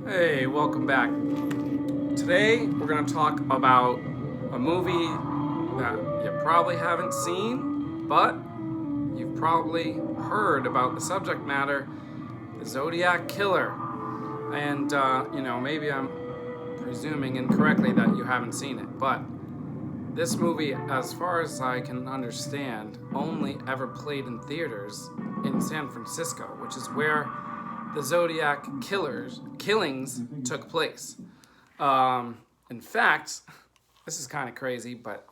Hey, welcome back. Today we're going to talk about a movie that you probably haven't seen, but you've probably heard about the subject matter, the Zodiac Killer. And, maybe I'm presuming incorrectly that you haven't seen it, but this movie, as far as I can understand, only ever played in theaters in San Francisco, which is where the Zodiac killings took place. In fact, this is kind of crazy, but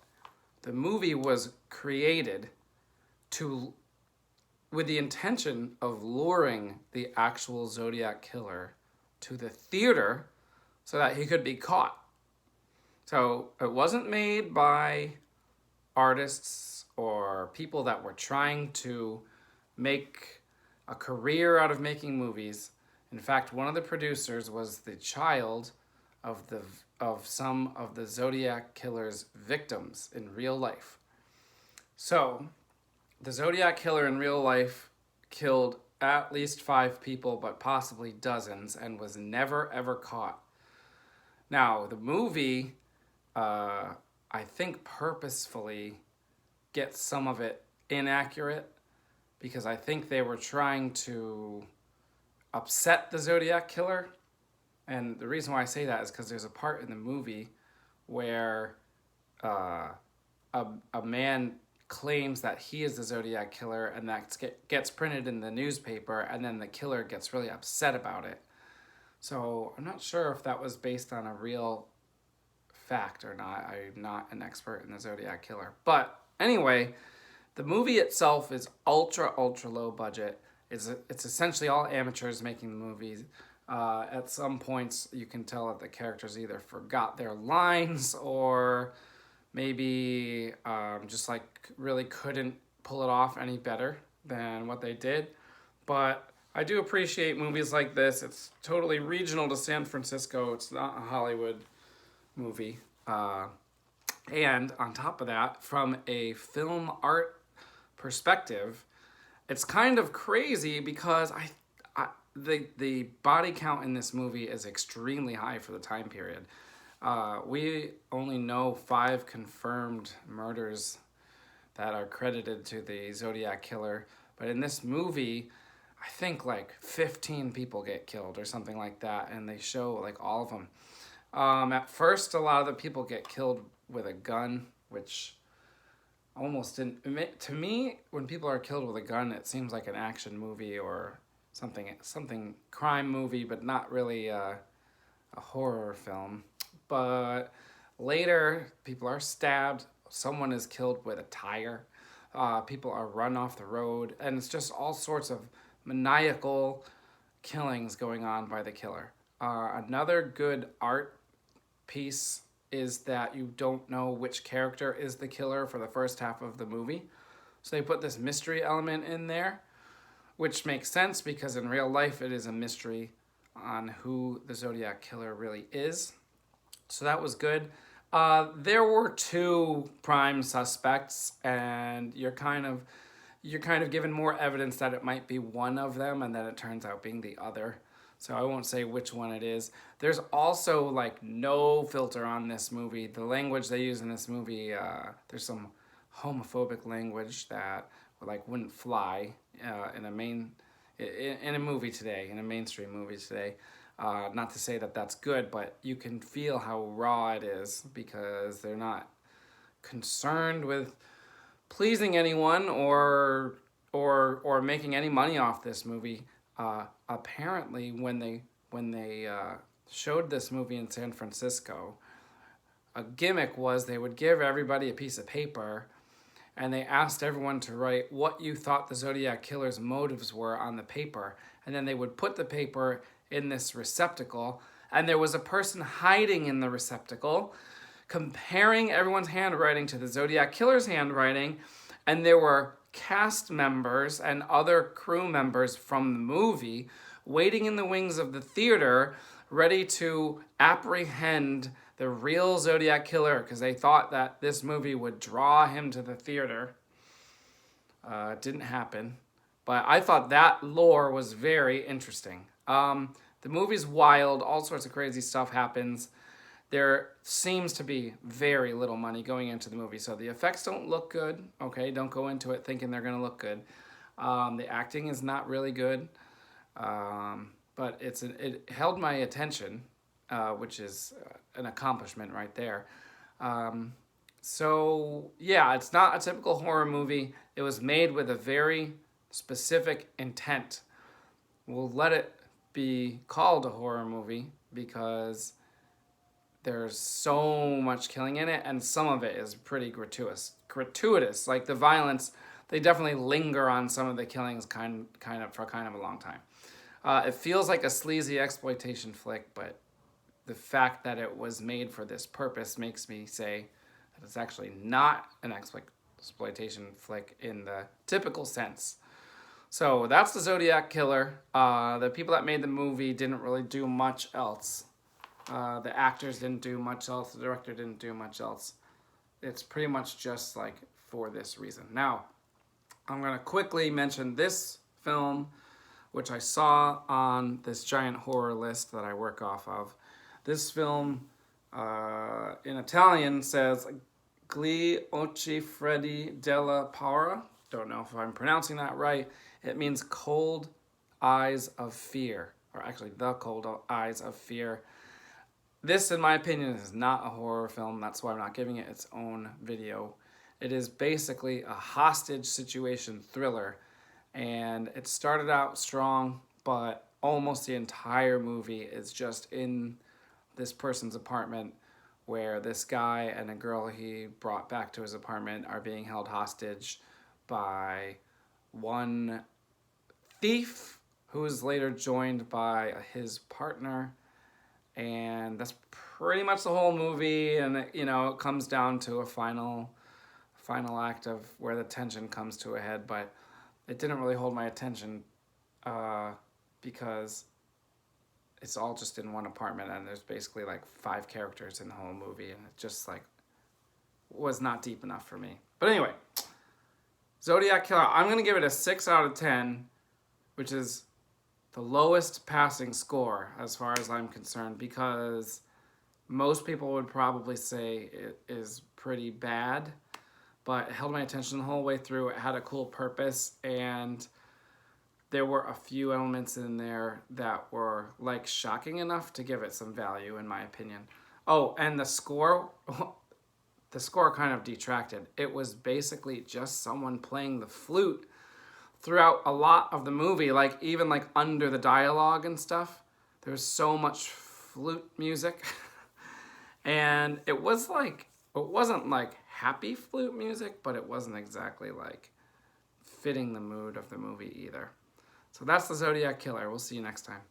the movie was created to with the intention of luring the actual Zodiac killer to the theater so that he could be caught. So it wasn't made by artists or people that were trying to make a career out of making movies. In fact, one of the producers was the child of some of the Zodiac killer's victims in real life. So, the Zodiac killer in real life killed at least 5 people, but possibly dozens, and was never ever caught. Now, the movie, I think purposefully gets some of it inaccurate because I think they were trying to upset the Zodiac killer. And the reason why I say that is because there's a part in the movie where a man claims that he is the Zodiac killer, and that gets printed in the newspaper, and then the killer gets really upset about it. So I'm not sure if that was based on a real fact or not. I'm not an expert in the Zodiac killer. But anyway, the movie itself is ultra low budget. It's essentially all amateurs making the movies. At some points, you can tell that the characters either forgot their lines or maybe just like really couldn't pull it off any better than what they did. But I do appreciate movies like this. It's totally regional to San Francisco. It's not a Hollywood movie. And on top of that, from a film art perspective, it's kind of crazy because the body count in this movie is extremely high for the time period. We only know 5 confirmed murders that are credited to the Zodiac killer, but in this movie, I think like 15 people get killed or something like that, and they show like all of them. At first, a lot of the people get killed with a gun, which almost didn't. To me, when people are killed with a gun, it seems like an action movie or something crime movie, but not really a horror film. But later, people are stabbed. Someone is killed with a tire. People are run off the road, and it's just all sorts of maniacal killings going on by the killer. Another good art piece is that you don't know which character is the killer for the first half of the movie. So they put this mystery element in there, which makes sense because in real life it is a mystery on who the Zodiac killer really is. So that was good. There were 2 prime suspects, and you're kind of given more evidence that it might be one of them, and then it turns out being the other. So I won't say which one it is. There's also like no filter on this movie. The language they use in this movie, there's some homophobic language that like wouldn't fly in a movie today, in a mainstream movie today. Not to say that that's good, but you can feel how raw it is because they're not concerned with pleasing anyone or making any money off this movie. Apparently, when they showed this movie in San Francisco, a gimmick was they would give everybody a piece of paper, and they asked everyone to write what you thought the Zodiac killer's motives were on the paper, and then they would put the paper in this receptacle, and there was a person hiding in the receptacle, comparing everyone's handwriting to the Zodiac killer's handwriting, and there were cast members and other crew members from the movie waiting in the wings of the theater ready to apprehend the real Zodiac killer because they thought that this movie would draw him to the theater. It didn't happen, but I thought that lore was very interesting. The movie's wild. All sorts of crazy stuff happens. There seems to be very little money going into the movie, so the effects don't look good. Okay, don't go into it thinking they're going to look good. The acting is not really good, but it held my attention, which is an accomplishment right there. So yeah, it's not a typical horror movie. It was made with a very specific intent. We'll let it be called a horror movie because there's so much killing in it, and some of it is pretty gratuitous. Like the violence, they definitely linger on some of the killings kind of for kind of a long time. It feels like a sleazy exploitation flick, but the fact that it was made for this purpose makes me say that it's actually not an exploitation flick in the typical sense. So that's the Zodiac Killer. The people that made the movie didn't really do much else. The actors didn't do much else. The director didn't do much else. It's pretty much just like for this reason. Now, I'm going to quickly mention this film, which I saw on this giant horror list that I work off of. This film, in Italian, says Gli occhi freddi della paura. Don't know if I'm pronouncing that right. It means cold eyes of fear, or actually the cold eyes of fear. This, in my opinion, is not a horror film. That's why I'm not giving it its own video. It is basically a hostage situation thriller. And it started out strong, but almost the entire movie is just in this person's apartment where this guy and a girl he brought back to his apartment are being held hostage by one thief who is later joined by his partner. And that's pretty much the whole movie, and it comes down to a final act of where the tension comes to a head, but it didn't really hold my attention because it's all just in one apartment, and there's basically like 5 characters in the whole movie, and it just like was not deep enough for me. But anyway, Zodiac Killer, I'm gonna give it a 6 out of 10, which is the lowest passing score as far as I'm concerned, because most people would probably say it is pretty bad, but it held my attention the whole way through. It had a cool purpose, and there were a few elements in there that were like shocking enough to give it some value, in my opinion. Oh, and the score kind of detracted. It was basically just someone playing the flute throughout a lot of the movie, like even like under the dialogue and stuff. There's so much flute music. And it wasn't like happy flute music, but it wasn't exactly like fitting the mood of the movie either. So that's the Zodiac Killer. We'll see you next time.